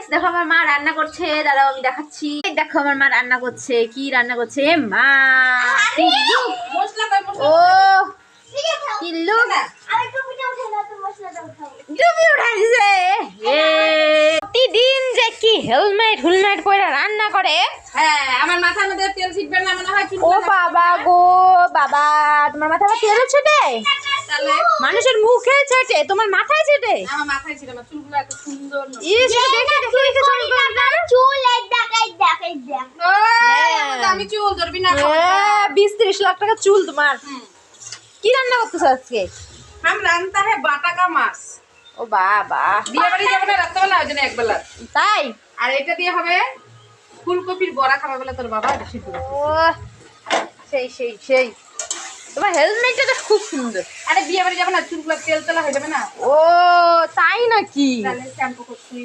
Guys, দেখো আমার মা রান্না করছে, দাঁড়াও আমি দেখাচ্ছি। দেখো আমার মা রান্না করছে, কি রান্না করছে মা। ও কি লুক, প্রতিদিন যে কি হেলমেট পরে রান্না করে। হ্যাঁ, আমার মাথার মধ্যে তেল ছিটবে না মনে হয়। ও বাবা গো বাবা, তোমার মাথায় তেল ছেটে? তাহলে মানুষের মুখে ছেটে, তোমার মাথায় ছেটে? আমার মাথায় ছিল, আমার চুলগুলো এত সুন্দর না। আমি চুল ধরবি না। 20-30 লাখ টাকা চুল তোমার। কি রান্না করতেছ আজকে? हम রান্তা है বাটা কা মাছ। ও বাবা, বিয়ে বাড়ি যাবো না রাত্রেবেলা, ওই জন্য একবেলা। তাই? আর এটা দিয়ে হবে ফুলকপির বড়া খাবে বলে তোর বাবা এটা সিদ্ধ করছে। ও সেই তোমার হেলমেটটা তো খুব সুন্দর। আরে বিয়ে বাড়ি যাবো না, চুলগুলো তেল তেলা হয়ে যাবে না। ও তাই নাকি? তাহলে শ্যাম্পু করছি।